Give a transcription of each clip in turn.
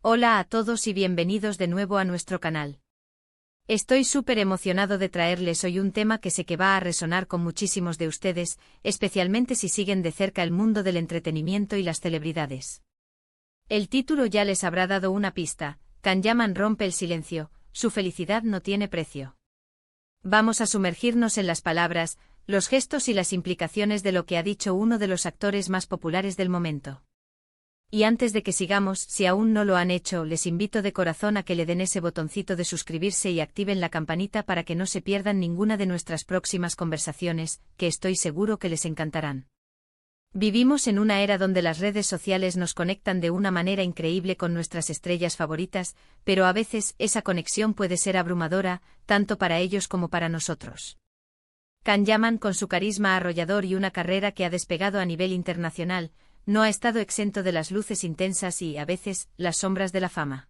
Hola a todos y bienvenidos de nuevo a nuestro canal. Estoy súper emocionado de traerles hoy un tema que sé que va a resonar con muchísimos de ustedes, especialmente si siguen de cerca el mundo del entretenimiento y las celebridades. El título ya les habrá dado una pista: Can Yaman rompe el silencio, su felicidad no tiene precio. Vamos a sumergirnos en las palabras, los gestos y las implicaciones de lo que ha dicho uno de los actores más populares del momento. Y antes de que sigamos, si aún no lo han hecho, les invito de corazón a que le den ese botoncito de suscribirse y activen la campanita para que no se pierdan ninguna de nuestras próximas conversaciones, que estoy seguro que les encantarán. Vivimos en una era donde las redes sociales nos conectan de una manera increíble con nuestras estrellas favoritas, pero a veces esa conexión puede ser abrumadora, tanto para ellos como para nosotros. Can Yaman, con su carisma arrollador y una carrera que ha despegado a nivel internacional, no ha estado exento de las luces intensas y, a veces, las sombras de la fama.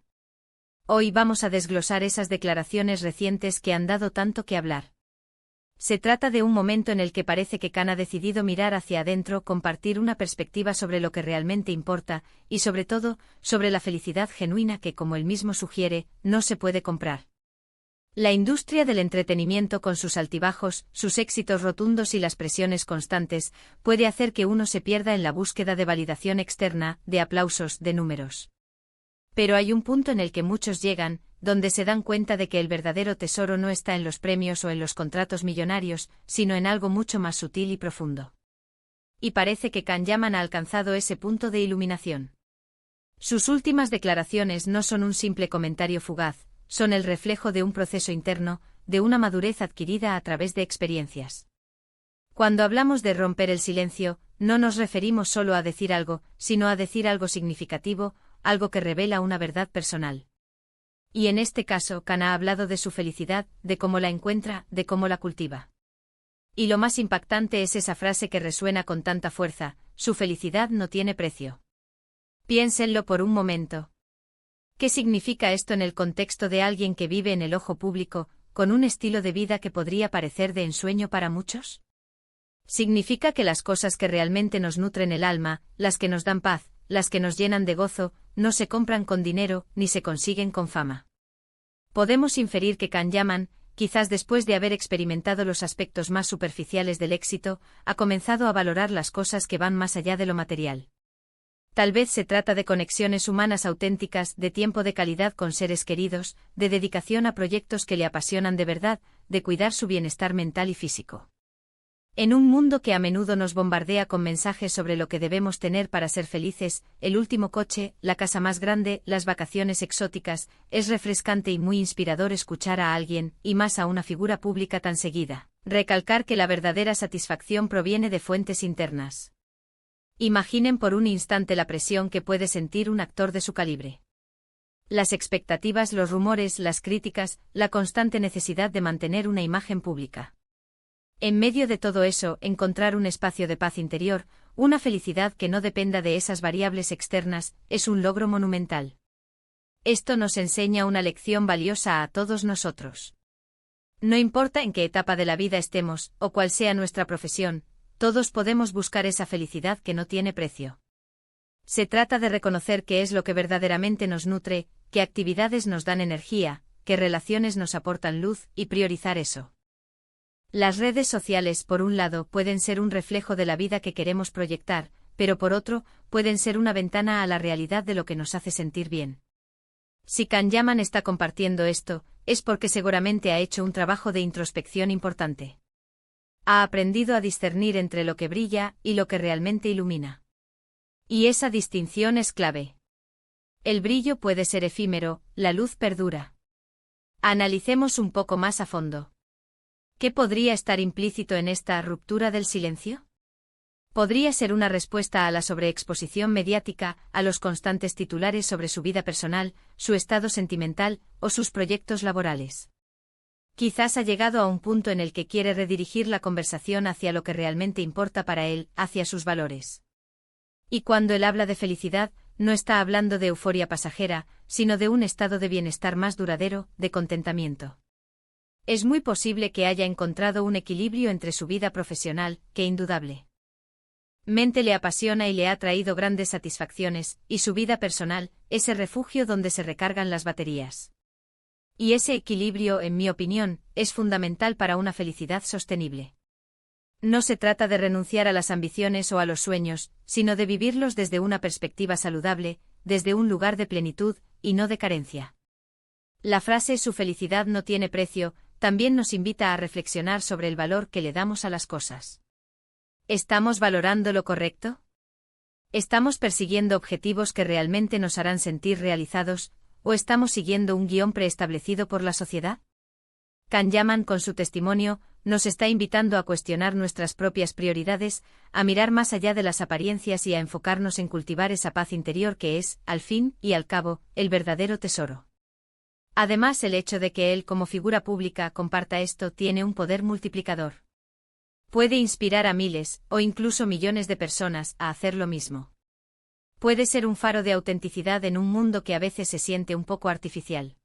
Hoy vamos a desglosar esas declaraciones recientes que han dado tanto que hablar. Se trata de un momento en el que parece que Can ha decidido mirar hacia adentro, compartir una perspectiva sobre lo que realmente importa, y sobre todo, sobre la felicidad genuina que, como él mismo sugiere, no se puede comprar. La industria del entretenimiento, con sus altibajos, sus éxitos rotundos y las presiones constantes, puede hacer que uno se pierda en la búsqueda de validación externa, de aplausos, de números. Pero hay un punto en el que muchos llegan, donde se dan cuenta de que el verdadero tesoro no está en los premios o en los contratos millonarios, sino en algo mucho más sutil y profundo. Y parece que Can Yaman ha alcanzado ese punto de iluminación. Sus últimas declaraciones no son un simple comentario fugaz, son el reflejo de un proceso interno, de una madurez adquirida a través de experiencias. Cuando hablamos de romper el silencio, no nos referimos solo a decir algo, sino a decir algo significativo, algo que revela una verdad personal. Y en este caso, Can ha hablado de su felicidad, de cómo la encuentra, de cómo la cultiva. Y lo más impactante es esa frase que resuena con tanta fuerza: su felicidad no tiene precio. Piénsenlo por un momento. ¿Qué significa esto en el contexto de alguien que vive en el ojo público, con un estilo de vida que podría parecer de ensueño para muchos? Significa que las cosas que realmente nos nutren el alma, las que nos dan paz, las que nos llenan de gozo, no se compran con dinero, ni se consiguen con fama. Podemos inferir que Can Yaman, quizás después de haber experimentado los aspectos más superficiales del éxito, ha comenzado a valorar las cosas que van más allá de lo material. Tal vez se trata de conexiones humanas auténticas, de tiempo de calidad con seres queridos, de dedicación a proyectos que le apasionan de verdad, de cuidar su bienestar mental y físico. En un mundo que a menudo nos bombardea con mensajes sobre lo que debemos tener para ser felices, el último coche, la casa más grande, las vacaciones exóticas, es refrescante y muy inspirador escuchar a alguien, y más a una figura pública tan seguida, recalcar que la verdadera satisfacción proviene de fuentes internas. Imaginen por un instante la presión que puede sentir un actor de su calibre. Las expectativas, los rumores, las críticas, la constante necesidad de mantener una imagen pública. En medio de todo eso, encontrar un espacio de paz interior, una felicidad que no dependa de esas variables externas, es un logro monumental. Esto nos enseña una lección valiosa a todos nosotros. No importa en qué etapa de la vida estemos, o cuál sea nuestra profesión, todos podemos buscar esa felicidad que no tiene precio. Se trata de reconocer qué es lo que verdaderamente nos nutre, qué actividades nos dan energía, qué relaciones nos aportan luz, y priorizar eso. Las redes sociales, por un lado, pueden ser un reflejo de la vida que queremos proyectar, pero por otro, pueden ser una ventana a la realidad de lo que nos hace sentir bien. Si Can Yaman está compartiendo esto, es porque seguramente ha hecho un trabajo de introspección importante. Ha aprendido a discernir entre lo que brilla y lo que realmente ilumina. Y esa distinción es clave. El brillo puede ser efímero, la luz perdura. Analicemos un poco más a fondo. ¿Qué podría estar implícito en esta ruptura del silencio? Podría ser una respuesta a la sobreexposición mediática, a los constantes titulares sobre su vida personal, su estado sentimental o sus proyectos laborales. Quizás ha llegado a un punto en el que quiere redirigir la conversación hacia lo que realmente importa para él, hacia sus valores. Y cuando él habla de felicidad, no está hablando de euforia pasajera, sino de un estado de bienestar más duradero, de contentamiento. Es muy posible que haya encontrado un equilibrio entre su vida profesional, que indudable. mente le apasiona y le ha traído grandes satisfacciones, y su vida personal, ese refugio donde se recargan las baterías. Y ese equilibrio, en mi opinión, es fundamental para una felicidad sostenible. No se trata de renunciar a las ambiciones o a los sueños, sino de vivirlos desde una perspectiva saludable, desde un lugar de plenitud, y no de carencia. La frase «su felicidad no tiene precio» también nos invita a reflexionar sobre el valor que le damos a las cosas. ¿Estamos valorando lo correcto? ¿Estamos persiguiendo objetivos que realmente nos harán sentir realizados, o estamos siguiendo un guión preestablecido por la sociedad? Kanyaman, con su testimonio, nos está invitando a cuestionar nuestras propias prioridades, a mirar más allá de las apariencias y a enfocarnos en cultivar esa paz interior que es, al fin y al cabo, el verdadero tesoro. Además, el hecho de que él, como figura pública, comparta esto tiene un poder multiplicador. Puede inspirar a miles, o incluso millones de personas, a hacer lo mismo. Puede ser un faro de autenticidad en un mundo que a veces se siente un poco artificial.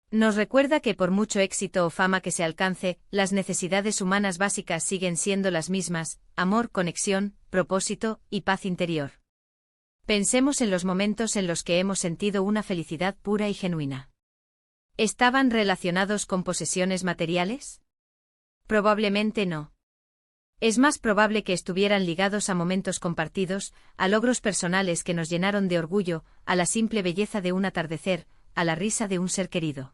Nos recuerda que por mucho éxito o fama que se alcance, las necesidades humanas básicas siguen siendo las mismas: amor, conexión, propósito y paz interior. Pensemos en los momentos en los que hemos sentido una felicidad pura y genuina. ¿Estaban relacionados con posesiones materiales? Probablemente no. Es más probable que estuvieran ligados a momentos compartidos, a logros personales que nos llenaron de orgullo, a la simple belleza de un atardecer, a la risa de un ser querido.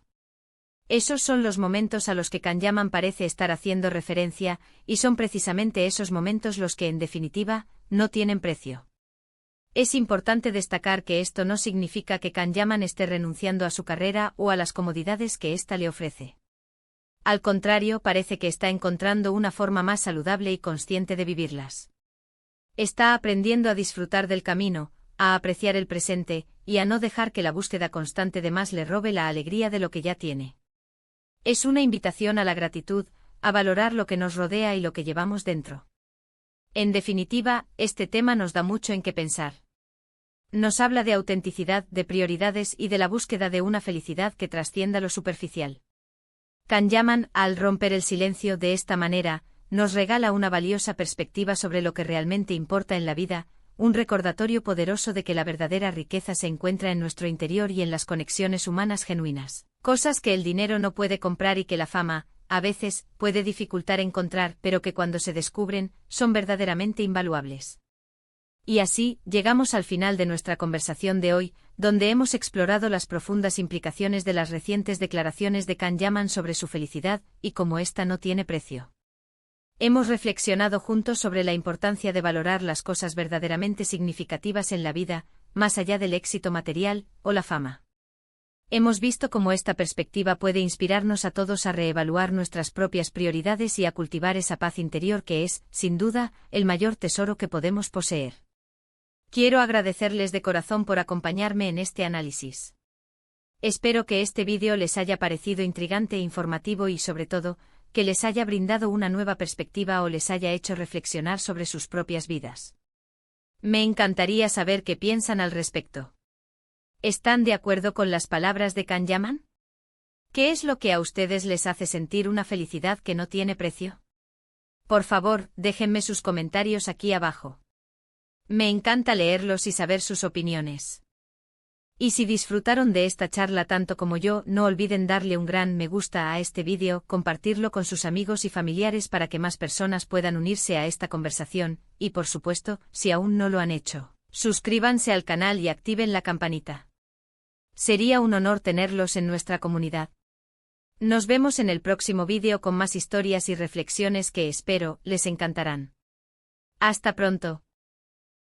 Esos son los momentos a los que Kanyaman parece estar haciendo referencia, y son precisamente esos momentos los que, en definitiva, no tienen precio. Es importante destacar que esto no significa que Kanyaman esté renunciando a su carrera o a las comodidades que ésta le ofrece. Al contrario, parece que está encontrando una forma más saludable y consciente de vivirlas. Está aprendiendo a disfrutar del camino, a apreciar el presente, y a no dejar que la búsqueda constante de más le robe la alegría de lo que ya tiene. Es una invitación a la gratitud, a valorar lo que nos rodea y lo que llevamos dentro. En definitiva, este tema nos da mucho en qué pensar. Nos habla de autenticidad, de prioridades y de la búsqueda de una felicidad que trascienda lo superficial. Kanyaman, al romper el silencio de esta manera, nos regala una valiosa perspectiva sobre lo que realmente importa en la vida, un recordatorio poderoso de que la verdadera riqueza se encuentra en nuestro interior y en las conexiones humanas genuinas, cosas que el dinero no puede comprar y que la fama, a veces, puede dificultar encontrar, pero que cuando se descubren, son verdaderamente invaluables. Y así, llegamos al final de nuestra conversación de hoy, donde hemos explorado las profundas implicaciones de las recientes declaraciones de Kanyaman sobre su felicidad, y cómo ésta no tiene precio. Hemos reflexionado juntos sobre la importancia de valorar las cosas verdaderamente significativas en la vida, más allá del éxito material o la fama. Hemos visto cómo esta perspectiva puede inspirarnos a todos a reevaluar nuestras propias prioridades y a cultivar esa paz interior que es, sin duda, el mayor tesoro que podemos poseer. Quiero agradecerles de corazón por acompañarme en este análisis. Espero que este vídeo les haya parecido intrigante e informativo y, sobre todo, que les haya brindado una nueva perspectiva o les haya hecho reflexionar sobre sus propias vidas. Me encantaría saber qué piensan al respecto. ¿Están de acuerdo con las palabras de Kanyaman? ¿Qué es lo que a ustedes les hace sentir una felicidad que no tiene precio? Por favor, déjenme sus comentarios aquí abajo. Me encanta leerlos y saber sus opiniones. Y si disfrutaron de esta charla tanto como yo, no olviden darle un gran me gusta a este vídeo, compartirlo con sus amigos y familiares para que más personas puedan unirse a esta conversación, y por supuesto, si aún no lo han hecho, suscríbanse al canal y activen la campanita. Sería un honor tenerlos en nuestra comunidad. Nos vemos en el próximo vídeo con más historias y reflexiones que espero les encantarán. Hasta pronto.